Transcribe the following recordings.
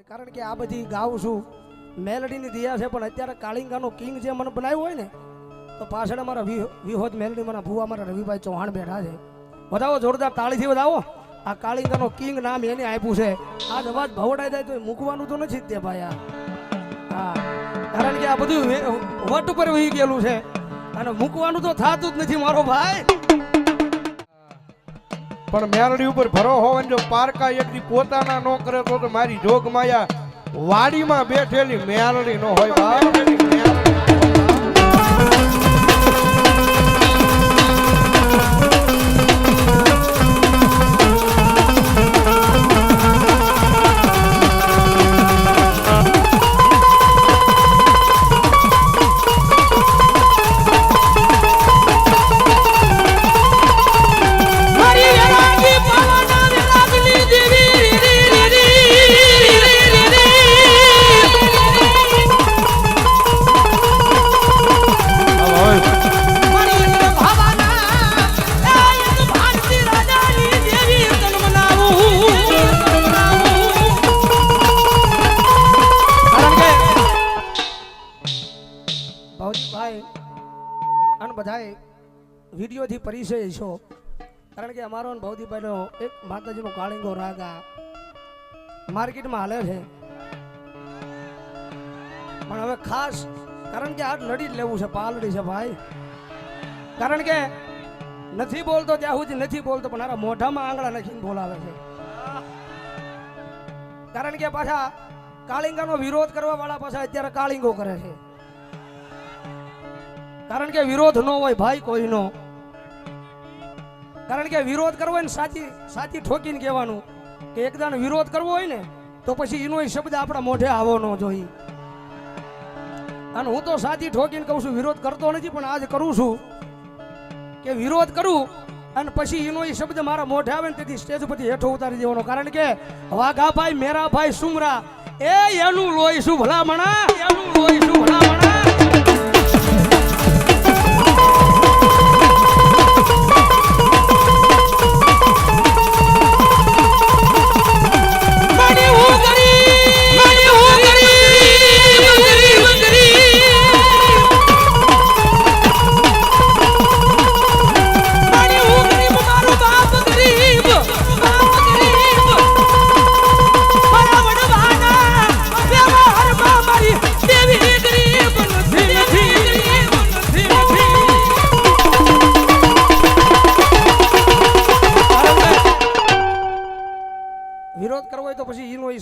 કારણ કે આ બધી ગાઉં છું મેલડીની દિયા છે, પણ અત્યારે કાળિંગાનો કિંગ જે મને બનાવ્યો હોય ને, તો પાછળ અમારા વિહોદ મેલડી મારા ભુવા મારા રવિભાઈ ચૌહાણ બેઠા છે. વધાવો જોરદાર તાળીથી વધાવો. આ કાળિંગાનો કિંગ નામ એને આપ્યું છે. આ અવાજ ભવડાઈ જાય તો મૂકવાનું તો નથી જ તે ભાઈ. હા, કારણ કે આ બધું વટ ઉપર વહી ગયેલું છે અને મૂકવાનું તો થતું જ નથી મારો ભાઈ. પણ મેલડી ઉપર ભરો હોવા જો પારકા એકદી પોતાના નો કરે તો મારી જોગ માયા વાડીમાં બેઠેલી મેલડી નો હોય ભાઈ. બધાએ વિડીયોથી પરિચય છો, કારણ કે અમારો ભવદીભાઈનો એક માતાજીનો કાળિંગો રાગ આ માર્કેટમાં હાલે છે. પણ હવે ખાસ કારણ કે આ લડી જ લેવું છે, પાલડી છે ભાઈ. કારણ કે નથી બોલતો ત્યાં સુધી નથી બોલતો, પણ મારા મોઢામાં આંગળા નાખીને બોલાવે છે. કારણ કે પાછા કાળિંગાનો વિરોધ કરવા વાળા પાછા અત્યારે કાળિંગો કરે છે. કારણ કે વિરોધ ન હોય ભાઈ કોઈનો. કારણ કે વિરોધ કરવો હોય ને સાચી ઠોકીને કહેવાનું કે એકદમ વિરોધ કરવો હોય ને તો પછી એનો શબ્દ આપણા મોઢે આવો ન જોઈએ. અને હું તો સાચી ઠોકીને કહું છું, વિરોધ કરતો નથી, પણ આજ કરું છું કે વિરોધ કરું અને પછી એનો શબ્દ મારા મોઢે આવે ને તેથી સ્ટેજ પરથી હેઠો ઉતારી દેવાનો. કારણ કે વાઘાભાઈ મેરાભાઈ સુમરા એનું લોહી શું ભલામણા, એનું લોહી શું ભલામણા.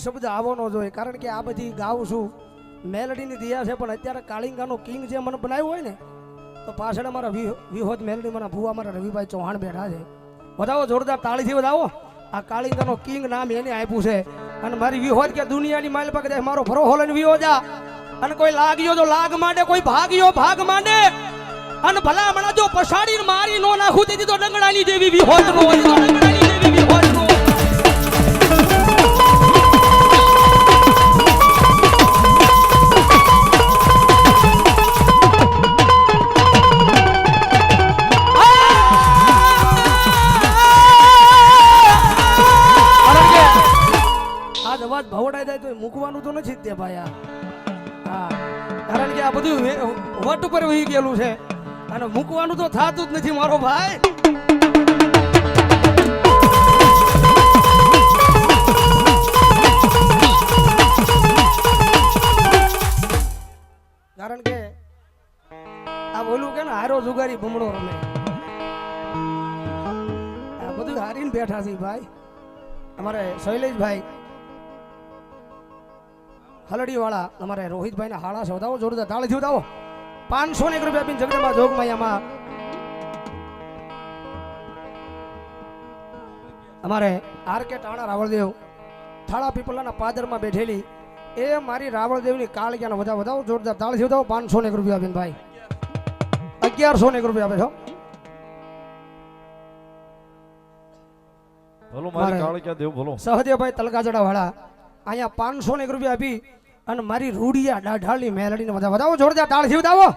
શબ્દ આવો ન જોઈએ. કારણ કે આ બધી ગાઉં છું મેલડીની દિયા છે, પણ અત્યારે કાળિંગાનો કિંગ જે મને બનાવ્યો હોય ને, તો પાછળ અમારા વિહોદ મેલડી મારા ભુવા મારા રવિભાઈ ચૌહાણ બેઠા છે. વધાવો જોરદાર તાળીથી વધાવો. આ કાળિંગાનો કિંગ નામ એને આપ્યું છે. અને મારી વિહોદ કે દુનિયાની માઇલ પકડે મારો ભરો હોલન વિહોજા. અને કોઈ લાગ્યો તો લાગ માંડે, કોઈ ભાગ્યો ભાગ માંડે. અને ભલા મણા જો પછાડીને મારી નો નાખું તેથી તો ડંગડાની દેવી વિહોદ નો, ડંગડાની દેવી વિહોદ નો. અવાજ ભવડાઈ જાય તો મૂકવાનું તો નથી જ તે ભાઈ. હા, કારણ કે આ બધું વટ ઉપર વહી ગયેલું છે અને મૂકવાનું તો થતું જ નથી મારો ભાઈ. કારણ કે આ બોલું કે ને હારો જુગારી ભમણો રમે, આ બધું હારીને બેઠા છે ભાઈ. અમારે શૈલેષભાઈ હલડી વાળા અમારે રોહિતભાઈ ના હાળા સૌદાઓ જોરદાર તાળીથી વધાવો. 501 રૂપિયા આપીને જગદંબા જોગમાયામાં અમારે આરકે ટાણા રાવળદેવ થાળા પીપલાના પાદરમાં બેઠેલી એ મારી રાવળદેવની કાળિયાના વધાવો જોરદાર તાળીથી વધાવો. 501 રૂપિયા આપીને ભાઈ 1101 રૂપિયા આપે છો. ભલો મારી કાળિયા દેવ ભલો. સહદેવભાઈ તલગાજડા વાળા અહીંયા 501 રૂપિયા આપી અને મારી રૂડિયા ડાઢાળની મેલડીને વધાવો જોરદાર તાળીથી વધાવો.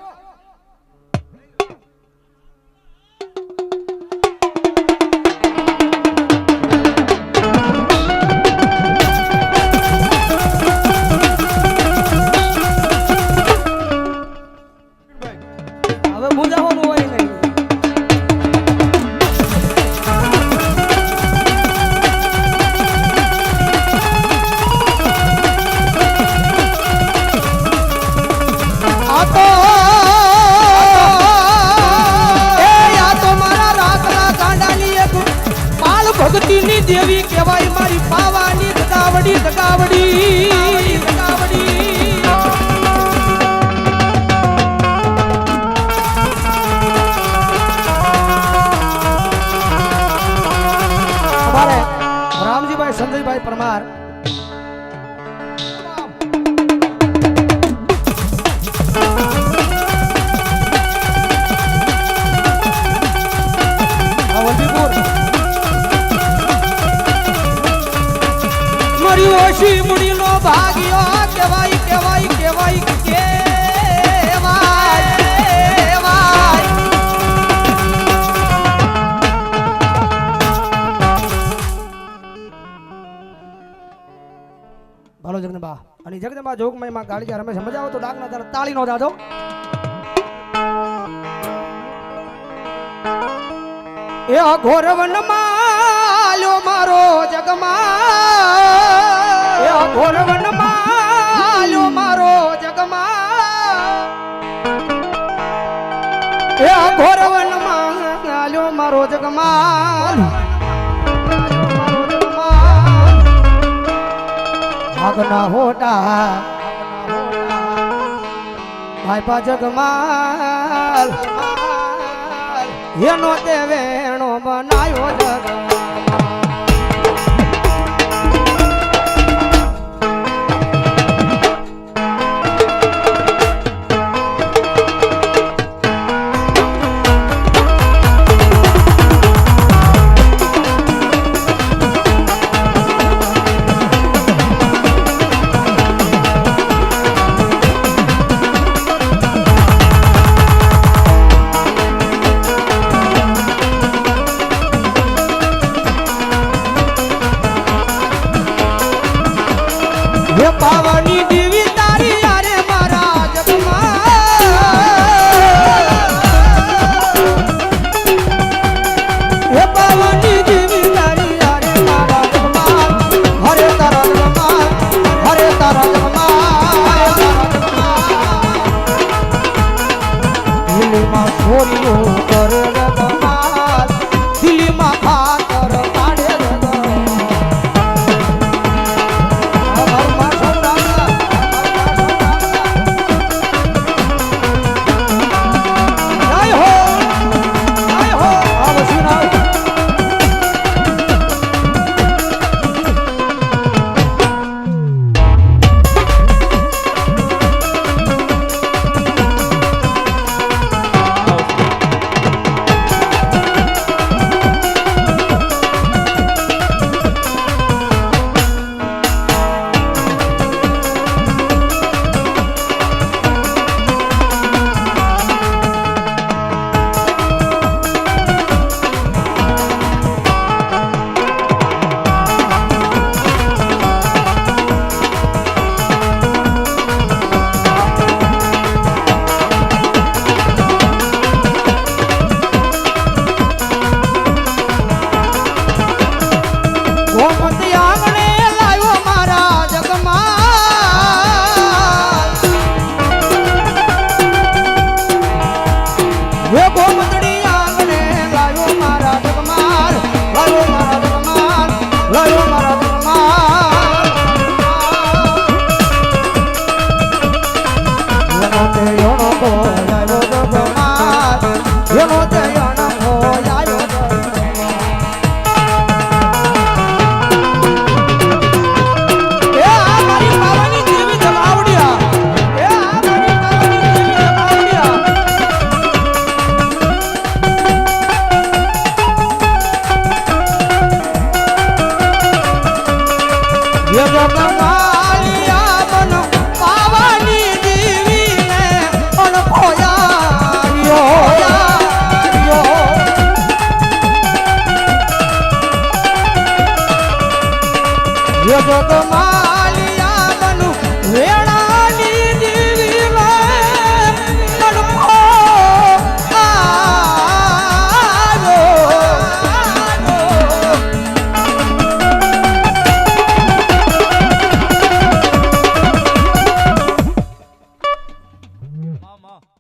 શી મુડીનો ભાગ્યો કેવાય કેવાય કેવાય કેવાય કેવાય ભાલો જગદંબા અને જગદંબા જોગમય માં કાળિયા રમેશ મજા આવો તો ડાકના તારા તાળી નો દાદો એ ઘોરવન માલ્યો મારો જગમાં એ ઘોરવન માલ્યો મારો જગમાં એ ઘોરવન માલ્યો મારો જગમાં આગના હોટા ભાઈ પા જગમાલ એનો તે વેણો બનાયો જગમાં પાવાની દેવી તારી યારે મારા જગમાં હે પાવાની દેવી તારી યારે મારા જગમાં હરે તારા જગમાં હરે તારા જગમાં દિલમાં છોરીઓ